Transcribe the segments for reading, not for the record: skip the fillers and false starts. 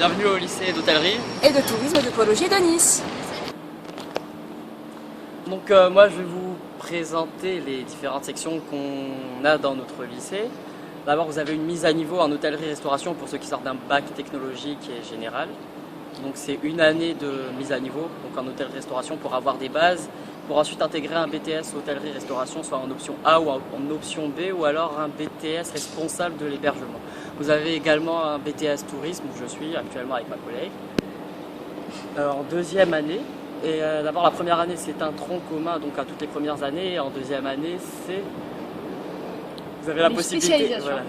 Bienvenue au lycée d'hôtellerie et de tourisme et d'écologie de Nice. Donc moi je vais vous présenter les différentes sections qu'on a dans notre lycée. D'abord vous avez une mise à niveau en hôtellerie-restauration pour ceux qui sortent d'un bac technologique et général. Donc c'est une année de mise à niveau donc en hôtellerie-restauration pour avoir des bases, pour ensuite intégrer un BTS hôtellerie-restauration soit en option A ou en option B ou alors un BTS responsable de l'hébergement. Vous avez également un BTS tourisme où je suis actuellement avec ma collègue. En deuxième année, et d'abord la première année c'est un tronc commun donc à toutes les premières années et en deuxième année c'est... Vous avez la possibilité, voilà,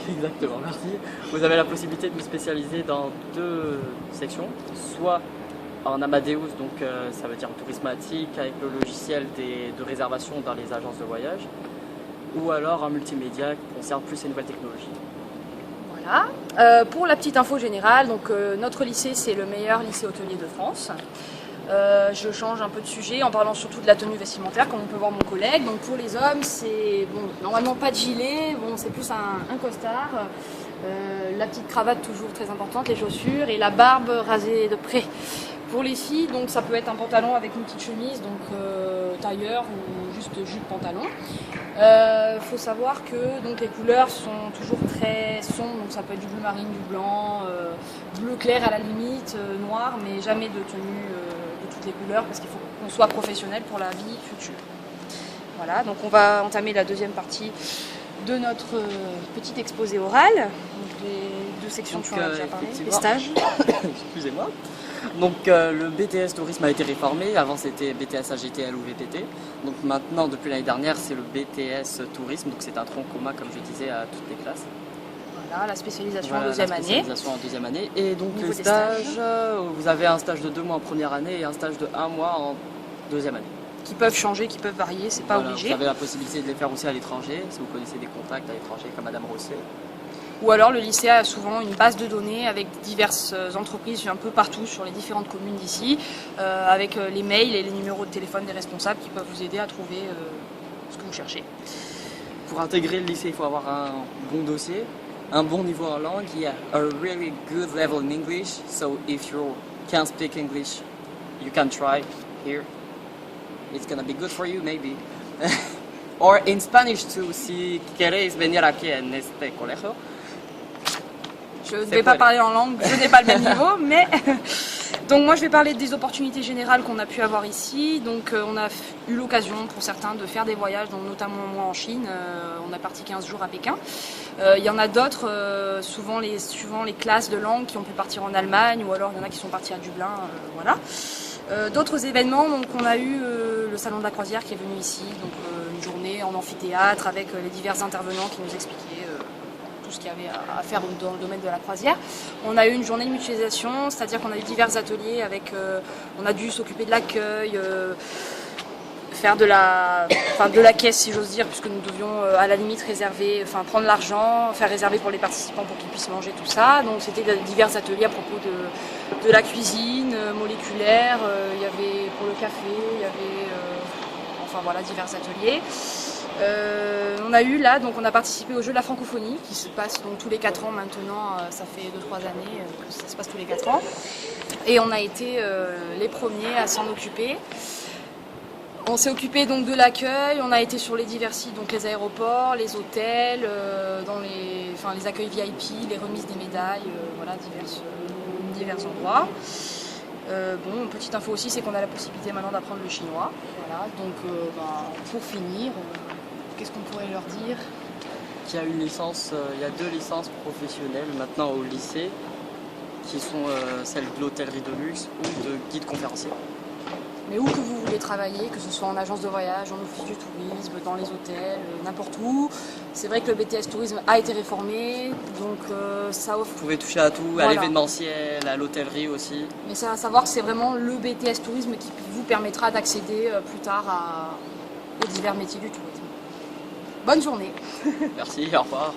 exactement, merci. Vous avez la possibilité de vous spécialiser dans deux sections, soit en Amadeus, donc ça veut dire tourismatique avec le logiciel de réservation dans les agences de voyage, ou alors en multimédia qui concerne plus les nouvelles technologies. Voilà. Pour la petite info générale, donc notre lycée c'est le meilleur lycée hôtelier de France. Je change un peu de sujet en parlant surtout de la tenue vestimentaire, comme on peut voir mon collègue. Donc pour les hommes, c'est bon, normalement pas de gilet, bon, c'est plus un costard, la petite cravate toujours très importante, les chaussures et la barbe rasée de près. Pour les filles, donc ça peut être un pantalon avec une petite chemise, donc tailleur ou juste jupe pantalon. Faut savoir que donc, les couleurs sont toujours très sombres, donc ça peut être du bleu marine, du blanc, bleu clair à la limite, noir, mais jamais de tenue de toutes les couleurs parce qu'il faut qu'on soit professionnel pour la vie future. Voilà, donc on va entamer la deuxième partie de notre petit exposé oral. Donc les deux sections donc, tu en as déjà parlé, les stages. Excusez-moi. Donc le BTS tourisme a été réformé, avant c'était BTS AGTL ou VTT. Donc maintenant depuis l'année dernière c'est le BTS tourisme, donc c'est un tronc commun comme je disais à toutes les classes. Voilà, la spécialisation voilà, en deuxième année. Spécialisation en deuxième année. Et donc les stages, vous avez un stage de 2 mois en première année et un stage de 1 mois en deuxième année. Qui peuvent changer, qui peuvent varier, c'est pas obligé. Vous avez la possibilité de les faire aussi à l'étranger, si vous connaissez des contacts à l'étranger comme Madame Rosset. Ou alors le lycée a souvent une base de données avec diverses entreprises un peu partout sur les différentes communes d'ici, avec les mails et les numéros de téléphone des responsables qui peuvent vous aider à trouver ce que vous cherchez. Pour intégrer le lycée, il faut avoir un bon dossier, un bon niveau en langue, a really good level in English, so if you can't speak English, you can try here. It's gonna be good for you maybe. Or in Spanish too, si queréis venir aquí en este colegio. Je ne vais pas parler en langue, je n'ai pas le même niveau, mais... Donc moi je vais parler des opportunités générales qu'on a pu avoir ici. Donc on a eu l'occasion pour certains de faire des voyages, donc notamment moi en Chine. On a parti 15 jours à Pékin. Il y en a d'autres, suivant les classes de langue, qui ont pu partir en Allemagne, ou alors il y en a qui sont partis à Dublin, voilà. D'autres événements, donc on a eu le salon de la croisière qui est venu ici, donc une journée en amphithéâtre avec les divers intervenants qui nous expliquaient tout ce qu'il y avait à faire dans le domaine de la croisière. On a eu une journée de mutualisation, c'est-à-dire qu'on a eu divers ateliers avec, on a dû s'occuper de l'accueil, faire de la caisse si j'ose dire, puisque nous devions à la limite prendre l'argent, faire réserver pour les participants pour qu'ils puissent manger tout ça. Donc c'était divers ateliers à propos de la cuisine moléculaire, il y avait pour le café, il y avait enfin voilà divers ateliers. On a eu là, donc on a participé au jeu de la francophonie qui se passe donc tous les 4 ans maintenant, ça fait 2-3 années que ça se passe tous les 4 ans. Et on a été les premiers à s'en occuper. On s'est occupé donc de l'accueil, on a été sur les divers sites, donc les aéroports, les hôtels, dans les accueils VIP, les remises des médailles, voilà, divers endroits. Bon, petite info aussi, c'est qu'on a la possibilité maintenant d'apprendre le chinois. Voilà, donc pour finir, qu'est-ce qu'on pourrait leur dire? Il y a une licence, il y a 2 licences professionnelles maintenant au lycée, qui sont celles de l'hôtellerie de luxe ou de guide conférencier. Mais où que vous voulez travailler, que ce soit en agence de voyage, en office du tourisme, dans les hôtels, n'importe où. C'est vrai que le BTS tourisme a été réformé, donc ça offre... Vous pouvez toucher à tout, voilà. À l'événementiel, à l'hôtellerie aussi. Mais c'est à savoir que c'est vraiment le BTS tourisme qui vous permettra d'accéder plus tard aux divers métiers du tourisme. Bonne journée. Merci, au revoir.